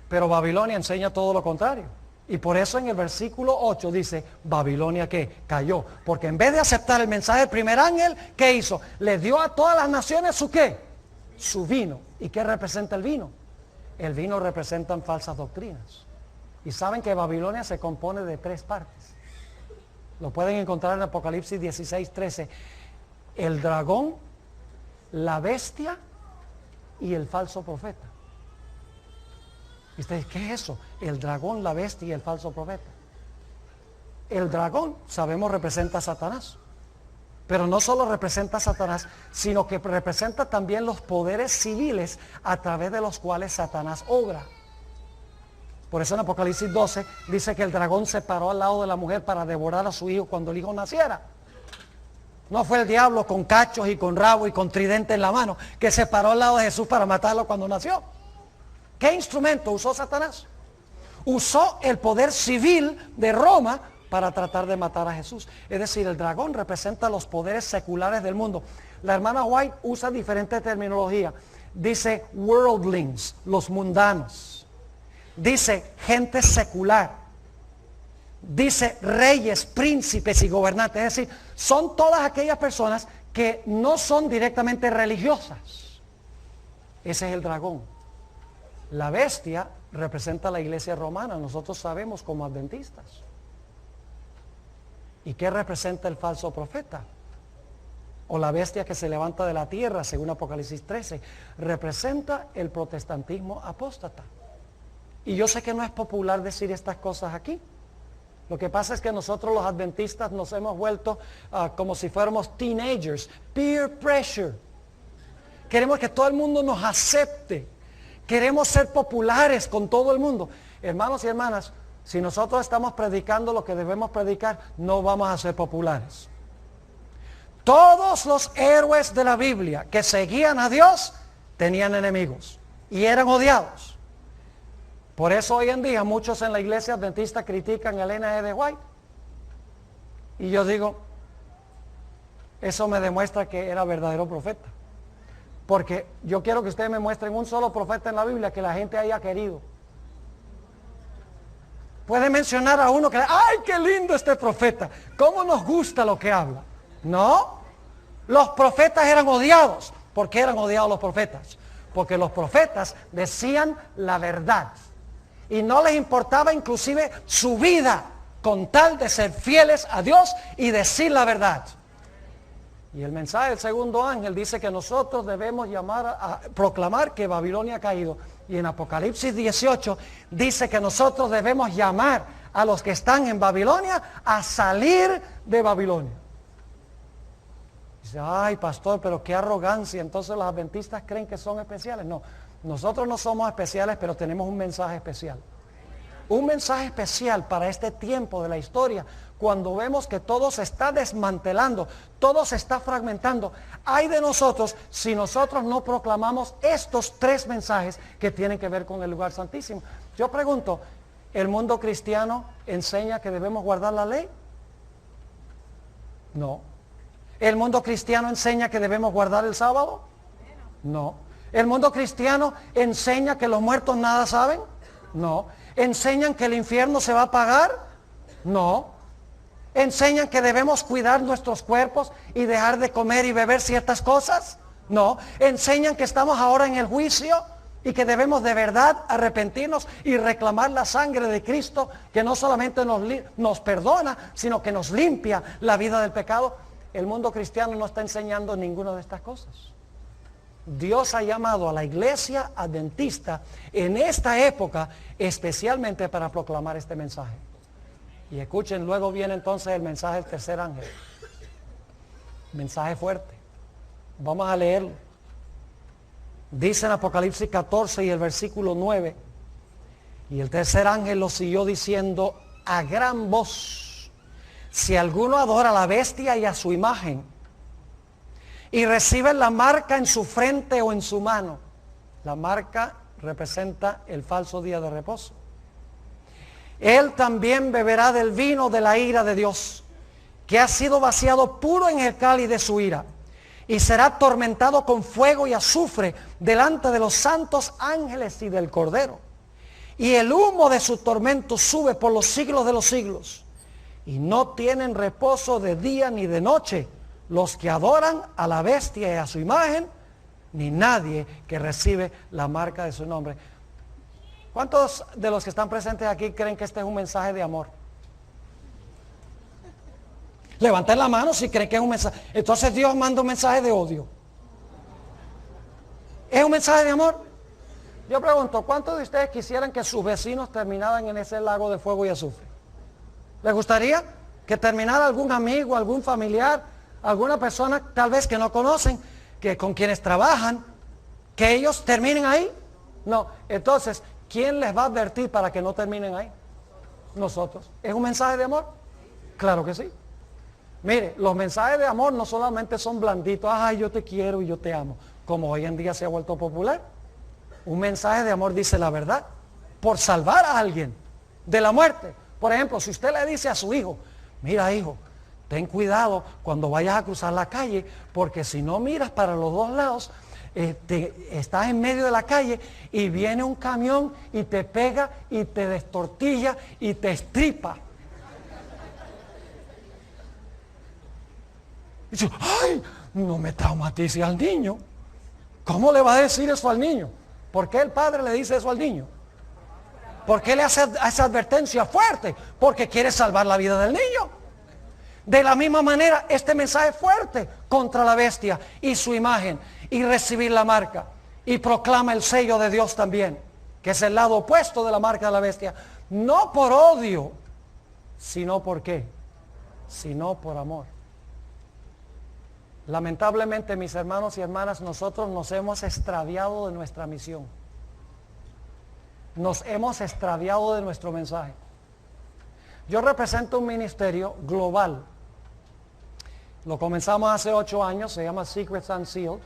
Pero Babilonia enseña todo lo contrario. Y por eso en el versículo 8 dice, Babilonia ¿qué? Cayó. Porque en vez de aceptar el mensaje del primer ángel, ¿qué hizo? Le dio a todas las naciones su ¿qué? Su vino. ¿Y qué representa el vino? El vino representa falsas doctrinas. Y saben que Babilonia se compone de tres partes. Lo pueden encontrar en Apocalipsis 16:13. El dragón, la bestia y el falso profeta. ¿Y ustedes qué es eso? El dragón, la bestia y el falso profeta. El dragón, sabemos, representa a Satanás. Pero no solo representa a Satanás, sino que representa también los poderes civiles a través de los cuales Satanás obra. Por eso en Apocalipsis 12 dice que el dragón se paró al lado de la mujer para devorar a su hijo cuando el hijo naciera. No fue el diablo con cachos y con rabo y con tridente en la mano que se paró al lado de Jesús para matarlo cuando nació. ¿Qué instrumento usó Satanás? Usó el poder civil de Roma para tratar de matar a Jesús. Es decir, el dragón representa los poderes seculares del mundo. La hermana White usa diferente terminología. Dice worldlings, los mundanos. Dice gente secular. Dice reyes, príncipes y gobernantes. Es decir, son todas aquellas personas que no son directamente religiosas. Ese es el dragón. La bestia representa a la iglesia romana, nosotros sabemos como adventistas. ¿Y qué representa el falso profeta? O la bestia que se levanta de la tierra, según Apocalipsis 13, representa el protestantismo apóstata. Y yo sé que no es popular decir estas cosas aquí. Lo que pasa es que nosotros los adventistas nos hemos vuelto como si fuéramos teenagers, peer pressure. Queremos que todo el mundo nos acepte. Queremos ser populares con todo el mundo. Hermanos y hermanas, si nosotros estamos predicando lo que debemos predicar, no vamos a ser populares. Todos los héroes de la Biblia que seguían a Dios tenían enemigos y eran odiados. Por eso hoy en día muchos en la iglesia adventista critican a Ellen G. White. Y yo digo, eso me demuestra que era verdadero profeta. Porque yo quiero que ustedes me muestren un solo profeta en la Biblia que la gente haya querido. Puede mencionar a uno que, ¡ay, qué lindo este profeta! ¿Cómo nos gusta lo que habla? No. Los profetas eran odiados. ¿Por qué eran odiados los profetas? Porque los profetas decían la verdad. Y no les importaba inclusive su vida. con tal de ser fieles a Dios y decir la verdad. Y el mensaje del segundo ángel dice que nosotros debemos proclamar que Babilonia ha caído. Y en Apocalipsis 18 dice que nosotros debemos llamar a los que están en Babilonia a salir de Babilonia. Dice, ay pastor, pero qué arrogancia, entonces los adventistas creen que son especiales. No, nosotros no somos especiales, pero tenemos un mensaje especial. Un mensaje especial para este tiempo de la historia, cuando vemos que todo se está desmantelando, todo se está fragmentando. Ay de nosotros si nosotros no proclamamos estos tres mensajes que tienen que ver con el lugar santísimo. Yo pregunto, ¿el mundo cristiano enseña que debemos guardar la ley? No. ¿El mundo cristiano enseña que debemos guardar el sábado? No. ¿El mundo cristiano enseña que los muertos nada saben? No. ¿Enseñan que el infierno se va a pagar? No. ¿Enseñan que debemos cuidar nuestros cuerpos y dejar de comer y beber ciertas cosas? No. ¿Enseñan que estamos ahora en el juicio y que debemos de verdad arrepentirnos y reclamar la sangre de Cristo, que no solamente nos perdona, sino que nos limpia la vida del pecado? El mundo cristiano no está enseñando ninguna de estas cosas. Dios ha llamado a la iglesia adventista en esta época especialmente para proclamar este mensaje. Y escuchen, luego viene entonces el mensaje del tercer ángel. Mensaje fuerte. Vamos a leerlo. Dice en Apocalipsis 14 y el versículo 9. Y el tercer ángel lo siguió diciendo a gran voz: si alguno adora a la bestia y a su imagen, y recibe la marca en su frente o en su mano. La marca representa el falso día de reposo. Él también beberá del vino de la ira de Dios, que ha sido vaciado puro en el cáliz de su ira, y será atormentado con fuego y azufre delante de los santos ángeles y del Cordero. Y el humo de su tormento sube por los siglos de los siglos. Y no tienen reposo de día ni de noche los que adoran a la bestia y a su imagen, ni nadie que recibe la marca de su nombre. ¿Cuántos de los que están presentes aquí creen que este es un mensaje de amor? Levanten la mano si creen que es un mensaje. Entonces Dios manda un mensaje de odio. ¿Es un mensaje de amor? Yo pregunto, ¿cuántos de ustedes quisieran que sus vecinos terminaran en ese lago de fuego y azufre? ¿Les gustaría que terminara algún amigo, algún familiar, alguna persona tal vez que no conocen, que con quienes trabajan, que ellos terminen ahí? No. Entonces, ¿quién les va a advertir para que no terminen ahí? Nosotros. ¿Es un mensaje de amor? Claro que sí. Mire, los mensajes de amor no solamente son blanditos, ay, yo te quiero y yo te amo, como hoy en día se ha vuelto popular. Un mensaje de amor dice la verdad, por salvar a alguien de la muerte. Por ejemplo, si usted le dice a su hijo, mira hijo, ten cuidado cuando vayas a cruzar la calle, porque si no miras para los dos lados, estás en medio de la calle y viene un camión y te pega y te destortilla y te estripa. Y dice, ay, no me traumatice al niño. ¿Cómo le va a decir eso al niño? ¿Por qué el padre le dice eso al niño? ¿Por qué le hace esa advertencia fuerte? Porque quiere salvar la vida del niño. De la misma manera, este mensaje fuerte contra la bestia y su imagen, y recibir la marca, y proclama el sello de Dios también, que es el lado opuesto de la marca de la bestia, no por odio, sino por qué, sino por amor. Lamentablemente, mis hermanos y hermanas, nosotros nos hemos extraviado de nuestra misión. Nos hemos extraviado de nuestro mensaje. Yo represento un ministerio global. Lo comenzamos hace 8 años, se llama Secrets Unsealed.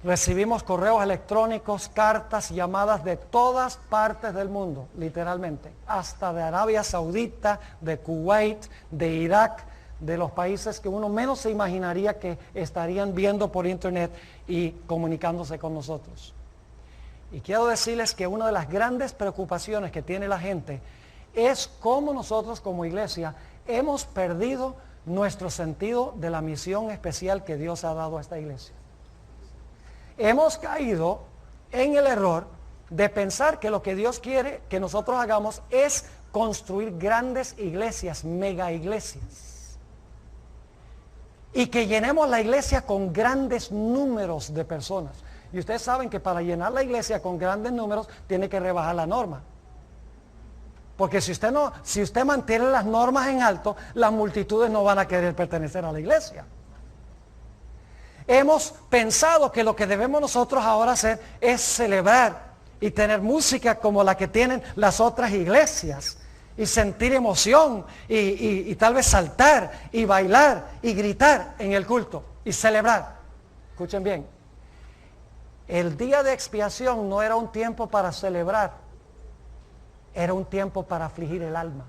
Recibimos correos electrónicos, cartas, llamadas de todas partes del mundo, literalmente. Hasta de Arabia Saudita, de Kuwait, de Irak, de los países que uno menos se imaginaría que estarían viendo por internet y comunicándose con nosotros. Y quiero decirles que una de las grandes preocupaciones que tiene la gente es cómo nosotros como iglesia hemos perdido nuestro sentido de la misión especial que Dios ha dado a esta iglesia. Hemos caído en el error de pensar que lo que Dios quiere que nosotros hagamos es construir grandes iglesias, mega iglesias. Y que llenemos la iglesia con grandes números de personas. Y ustedes saben que para llenar la iglesia con grandes números tiene que rebajar la norma. Porque si usted mantiene las normas en alto, las multitudes no van a querer pertenecer a la iglesia. Hemos pensado que lo que debemos nosotros ahora hacer es celebrar y tener música como la que tienen las otras iglesias. Y sentir emoción y tal vez saltar y bailar y gritar en el culto y celebrar. Escuchen bien. El día de expiación no era un tiempo para celebrar, era un tiempo para afligir el alma.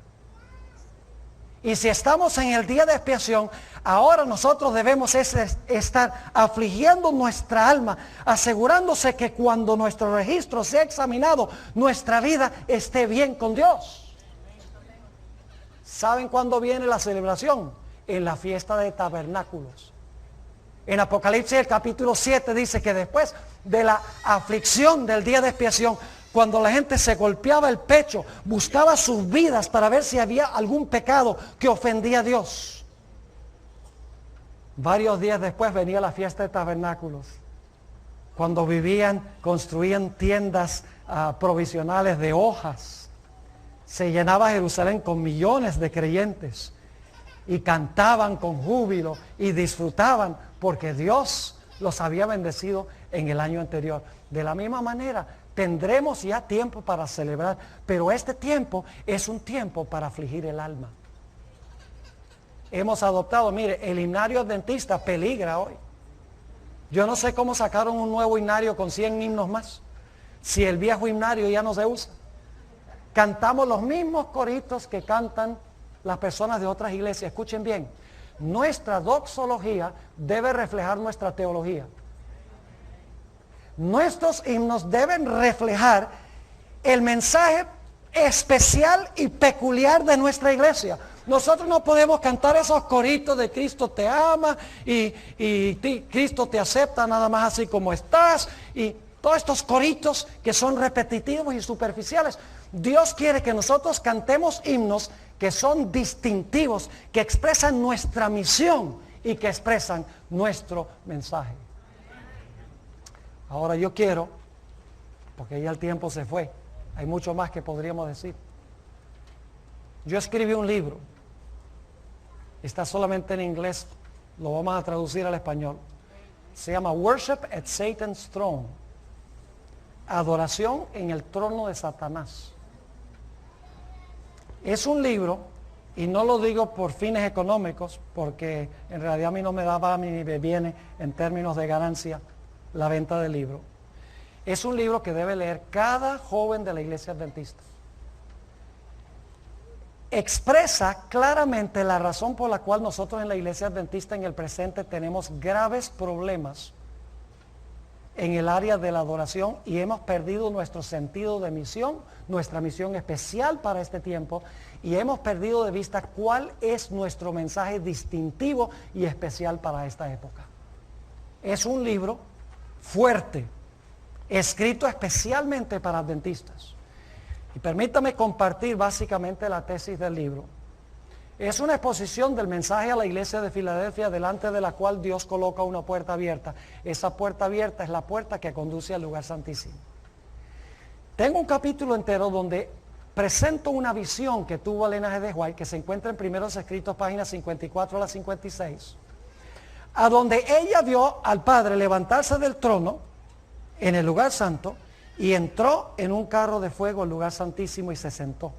Y si estamos en el día de expiación, ahora nosotros debemos estar afligiendo nuestra alma, asegurándose que cuando nuestro registro sea examinado, nuestra vida esté bien con Dios. ¿Saben cuándo viene la celebración? En la fiesta de tabernáculos. En Apocalipsis el capítulo 7 dice que después de la aflicción del día de expiación, cuando la gente se golpeaba el pecho, buscaba sus vidas para ver si había algún pecado que ofendía a Dios. Varios días después venía la fiesta de tabernáculos, cuando construían tiendas provisionales de hojas. Se llenaba Jerusalén con millones de creyentes y cantaban con júbilo y disfrutaban porque Dios los había bendecido en el año anterior. De la misma manera, tendremos ya tiempo para celebrar, pero este tiempo es un tiempo para afligir el alma. Hemos adoptado, mire, el himnario adventista peligra hoy. Yo no sé cómo sacaron un nuevo himnario con 100 himnos más, si el viejo himnario ya no se usa. Cantamos los mismos coritos que cantan las personas de otras iglesias. Escuchen bien, nuestra doxología debe reflejar nuestra teología. Nuestros himnos deben reflejar el mensaje especial y peculiar de nuestra iglesia. Nosotros no podemos cantar esos coritos de Cristo te ama y Cristo te acepta nada más así como estás y todos estos coritos que son repetitivos y superficiales. Dios quiere que nosotros cantemos himnos que son distintivos, que expresan nuestra misión y que expresan nuestro mensaje. Ahora yo quiero, porque ya el tiempo se fue, hay mucho más que podríamos decir. Yo escribí un libro, está solamente en inglés, lo vamos a traducir al español. Se llama Worship at Satan's Throne, Adoración en el trono de Satanás. Es un libro, y no lo digo por fines económicos, porque en realidad a mí no me daba ni me viene en términos de ganancia la venta del libro. Es un libro que debe leer cada joven de la iglesia adventista. Expresa claramente la razón por la cual nosotros en la iglesia adventista en el presente tenemos graves problemas en el área de la adoración y hemos perdido nuestro sentido de misión, nuestra misión especial para este tiempo, y hemos perdido de vista cuál es nuestro mensaje distintivo y especial para esta época. Es un libro fuerte, escrito especialmente para adventistas. Y permítame compartir básicamente la tesis del libro. Es una exposición del mensaje a la iglesia de Filadelfia, delante de la cual Dios coloca una puerta abierta. Esa puerta abierta es la puerta que conduce al lugar santísimo. Tengo un capítulo entero donde presento una visión que tuvo Elena G. de White, que se encuentra en Primeros Escritos, páginas 54 a la 56, a donde ella vio al Padre levantarse del trono en el lugar santo y entró en un carro de fuego al lugar santísimo y se sentó.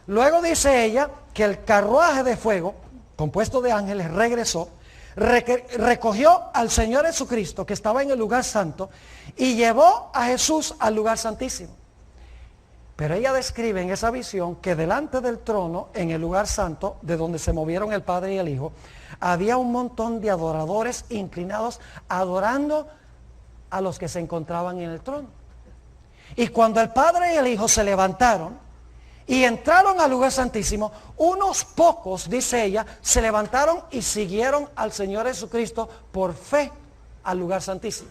Luego dice ella que el carruaje de fuego, compuesto de ángeles, regresó, recogió al Señor Jesucristo que estaba en el lugar santo y llevó a Jesús al lugar santísimo. Pero ella describe en esa visión que delante del trono, en el lugar santo, de donde se movieron el Padre y el Hijo, había un montón de adoradores inclinados adorando a los que se encontraban en el trono. Y cuando el Padre y el Hijo se levantaron y entraron al lugar santísimo, unos pocos, dice ella, se levantaron y siguieron al Señor Jesucristo por fe al lugar santísimo.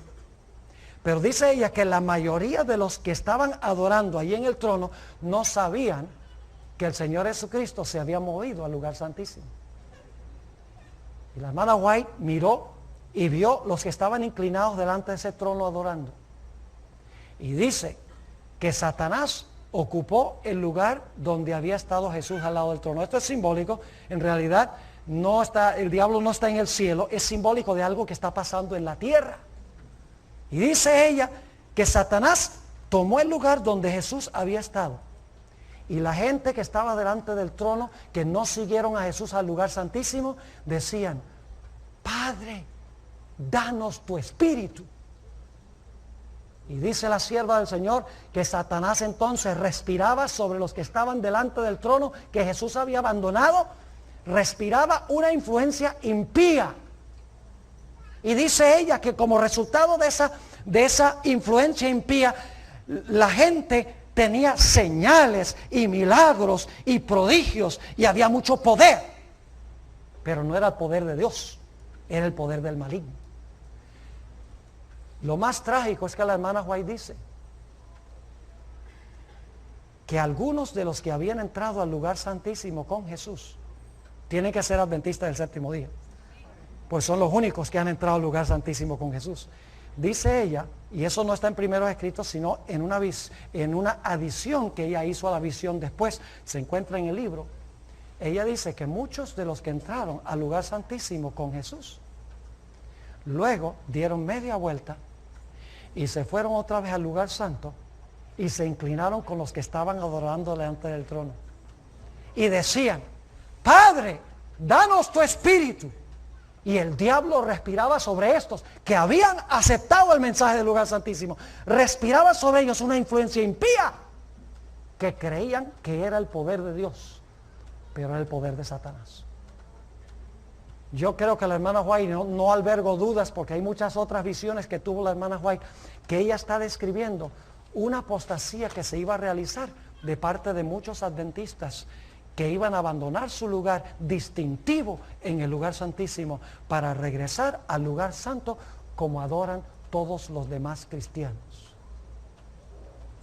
Pero dice ella que la mayoría de los que estaban adorando allí en el trono no sabían que el Señor Jesucristo se había movido al lugar santísimo. Y la hermana White miró y vio los que estaban inclinados delante de ese trono adorando. Y dice que Satanás ocupó el lugar donde había estado Jesús al lado del trono. Esto es simbólico. En realidad no está, el diablo no está en el cielo, es simbólico de algo que está pasando en la tierra. Y dice ella que Satanás tomó el lugar donde Jesús había estado. Y la gente que estaba delante del trono, que no siguieron a Jesús al lugar santísimo, decían: Padre, danos tu espíritu. Y dice la sierva del Señor que Satanás entonces respiraba sobre los que estaban delante del trono que Jesús había abandonado, respiraba una influencia impía. Y dice ella que como resultado de esa influencia impía, la gente tenía señales y milagros y prodigios y había mucho poder. Pero no era el poder de Dios, era el poder del maligno. Lo más trágico es que la hermana White dice que algunos de los que habían entrado al lugar santísimo con Jesús tienen que ser adventistas del séptimo día, pues son los únicos que han entrado al lugar santísimo con Jesús. Dice ella, y eso no está en primeros escritos, sino en una adición que ella hizo a la visión después, se encuentra en el libro. Ella dice que muchos de los que entraron al lugar santísimo con Jesús, luego dieron media vuelta y se fueron otra vez al lugar santo y se inclinaron con los que estaban adorando delante del trono. Y decían: Padre, danos tu espíritu. Y el diablo respiraba sobre estos que habían aceptado el mensaje del lugar santísimo. Respiraba sobre ellos una influencia impía que creían que era el poder de Dios, pero era el poder de Satanás. Yo creo que la hermana White, no albergo dudas, porque hay muchas otras visiones que tuvo la hermana White, que ella está describiendo una apostasía que se iba a realizar de parte de muchos adventistas que iban a abandonar su lugar distintivo en el lugar santísimo para regresar al lugar santo como adoran todos los demás cristianos.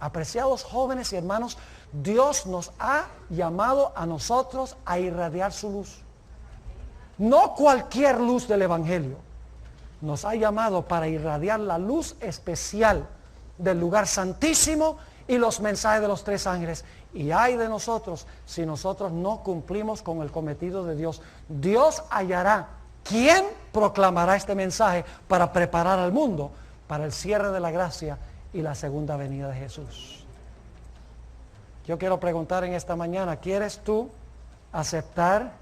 Apreciados jóvenes y hermanos, Dios nos ha llamado a nosotros a irradiar su luz. No cualquier luz del Evangelio. Nos ha llamado para irradiar la luz especial del lugar santísimo y los mensajes de los tres ángeles. Y ay de nosotros si nosotros no cumplimos con el cometido de Dios. Dios hallará quién proclamará este mensaje para preparar al mundo para el cierre de la gracia y la segunda venida de Jesús. Yo quiero preguntar en esta mañana, ¿quieres tú aceptar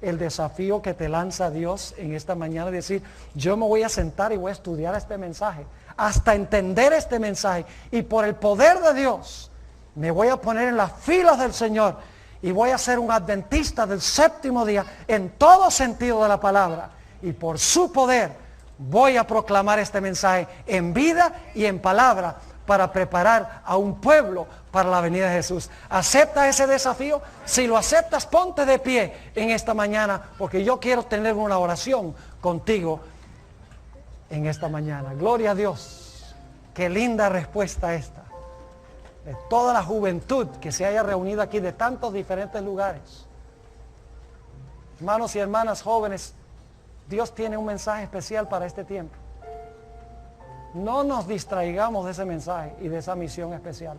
el desafío que te lanza Dios en esta mañana? Y decir: yo me voy a sentar y voy a estudiar este mensaje hasta entender este mensaje, y por el poder de Dios me voy a poner en las filas del Señor y voy a ser un adventista del séptimo día en todo sentido de la palabra, y por su poder voy a proclamar este mensaje en vida y en palabra para preparar a un pueblo para la venida de Jesús. ¿Acepta ese desafío? Si lo aceptas, ponte de pie en esta mañana, porque yo quiero tener una oración contigo en esta mañana. Gloria a Dios. Qué linda respuesta esta. De toda la juventud que se haya reunido aquí de tantos diferentes lugares. Hermanos y hermanas jóvenes, Dios tiene un mensaje especial para este tiempo. No nos distraigamos de ese mensaje y de esa misión especial,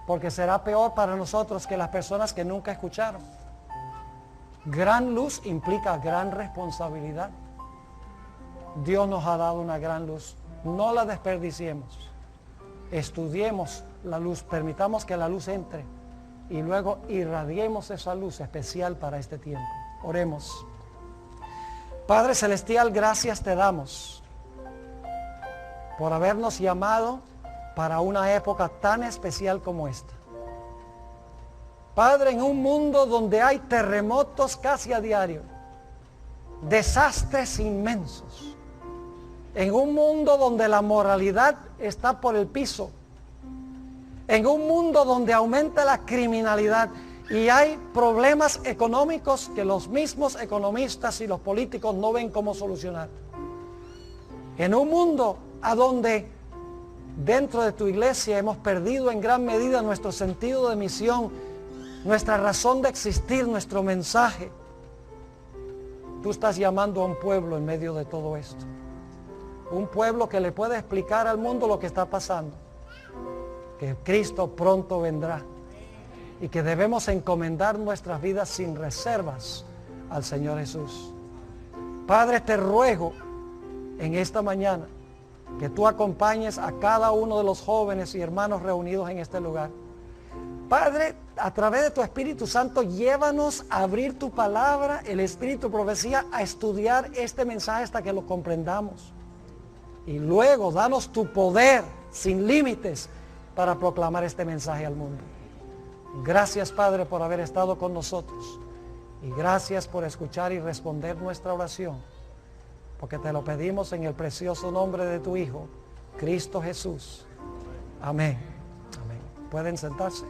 porque será peor para nosotros que las personas que nunca escucharon. Gran luz implica gran responsabilidad. Dios nos ha dado una gran luz. No la desperdiciemos. Estudiemos la luz, permitamos que la luz entre y luego irradiemos esa luz especial para este tiempo. Oremos. Padre Celestial, gracias te damos por habernos llamado para una época tan especial como esta. Padre, en un mundo donde hay terremotos casi a diario, desastres inmensos, en un mundo donde la moralidad está por el piso, en un mundo donde aumenta la criminalidad y hay problemas económicos que los mismos economistas y los políticos no ven cómo solucionar, en un mundo a donde dentro de tu iglesia hemos perdido en gran medida nuestro sentido de misión nuestra razón de existir, nuestro mensaje. Tú estás llamando a un pueblo en medio de todo esto. Un pueblo que le puede explicar al mundo lo que está pasando. Que Cristo pronto vendrá. Y que debemos encomendar nuestras vidas sin reservas al Señor Jesús. Padre, te ruego en esta mañana que tú acompañes a cada uno de los jóvenes y hermanos reunidos en este lugar. Padre, a través de tu Espíritu Santo, llévanos a abrir tu palabra, el Espíritu de profecía, a estudiar este mensaje hasta que lo comprendamos. Y luego danos tu poder sin límites para proclamar este mensaje al mundo. Gracias, Padre, por haber estado con nosotros. Y gracias por escuchar y responder nuestra oración. Porque te lo pedimos en el precioso nombre de tu Hijo, Cristo Jesús. Amén. Amén. ¿Pueden sentarse?